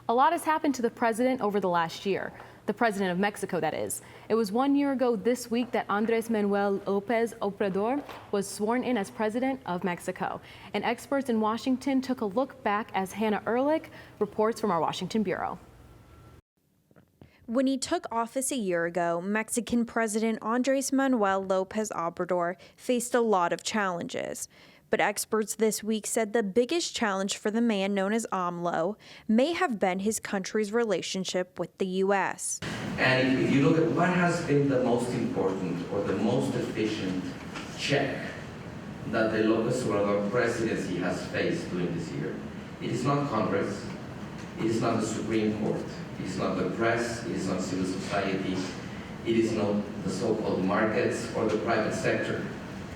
A lot has happened to the president over the last year. The president of Mexico, that is. It was 1 year ago this week that Manuel Lopez Obrador was sworn in as president of Mexico. And experts in Washington took a look back as Hannah Ehrlich reports from our Washington bureau. When he took office a year ago, Mexican President Manuel Lopez Obrador faced a lot of challenges. But experts this week said the biggest challenge for the man known as AMLO may have been his country's relationship with the U.S. And if you look at what has been the most important or the most efficient check that the Lopez Obrador presidency has faced during this year, it is not Congress, it is not the Supreme Court, it is not the press, it is not civil society, it is not the so-called markets or the private sector.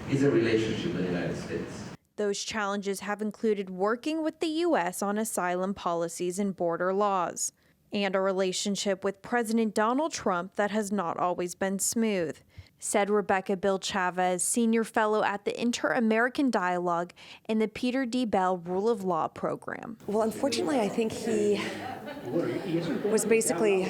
It's a relationship with the United States. Those challenges have included working with the U.S. on asylum policies and border laws, and a relationship with President Donald Trump that has not always been smooth, said Rebecca Bill Chavez, senior fellow at the Inter-American Dialogue and the Peter D. Bell Rule of Law program. Well, unfortunately, I think he was basically,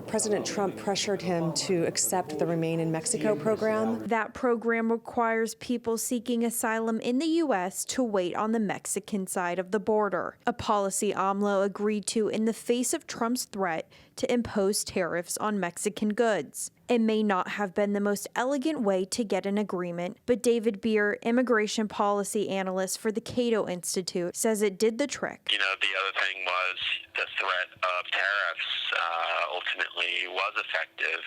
President Trump pressured him to accept the Remain in Mexico program. That program requires people seeking asylum in the U.S. to wait on the Mexican side of the border, a policy AMLO agreed to in the face of Trump's threat to impose tariffs on Mexican goods. It may not have been the most elegant way to get an agreement, but David Beer, immigration policy analyst for the Cato Institute, says it did the trick. You know, the other thing was the threat of tariffs ultimately was effective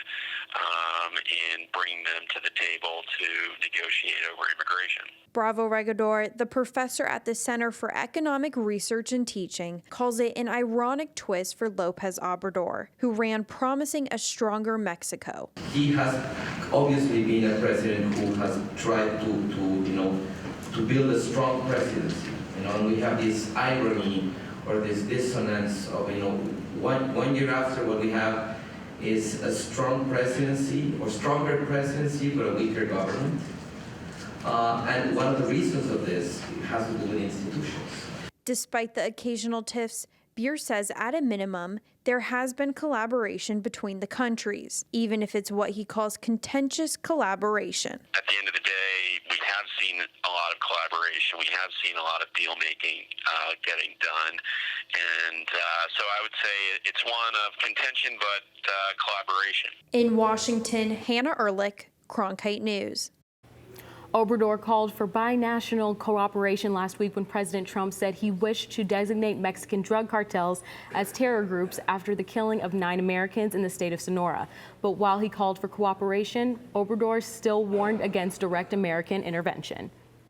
in bringing them to the table to negotiate over immigration. Bravo Regador, the professor at the Center for Economic Research and Teaching, calls it an ironic twist for Lopez Obrador, who ran promising a stronger Mexico. He has obviously been a president who has tried to build a strong presidency. And we have this irony or this dissonance of, one year after what we have is a strong presidency or stronger presidency but a weaker government. And one of the reasons of this has to do with institutions. Despite the occasional tiffs, Beer says at a minimum, there has been collaboration between the countries, even if it's what he calls contentious collaboration. At the end of the day, we have seen a lot of collaboration. We have seen a lot of deal-making getting done. And so I would say it's one of contention, but collaboration. In Washington, Hannah Ehrlich, Cronkite News. Obrador called for binational cooperation last week when President Trump said he wished to designate Mexican drug cartels as terror groups after the killing of 9 Americans in the state of Sonora. But while he called for cooperation, Obrador still warned against direct American intervention.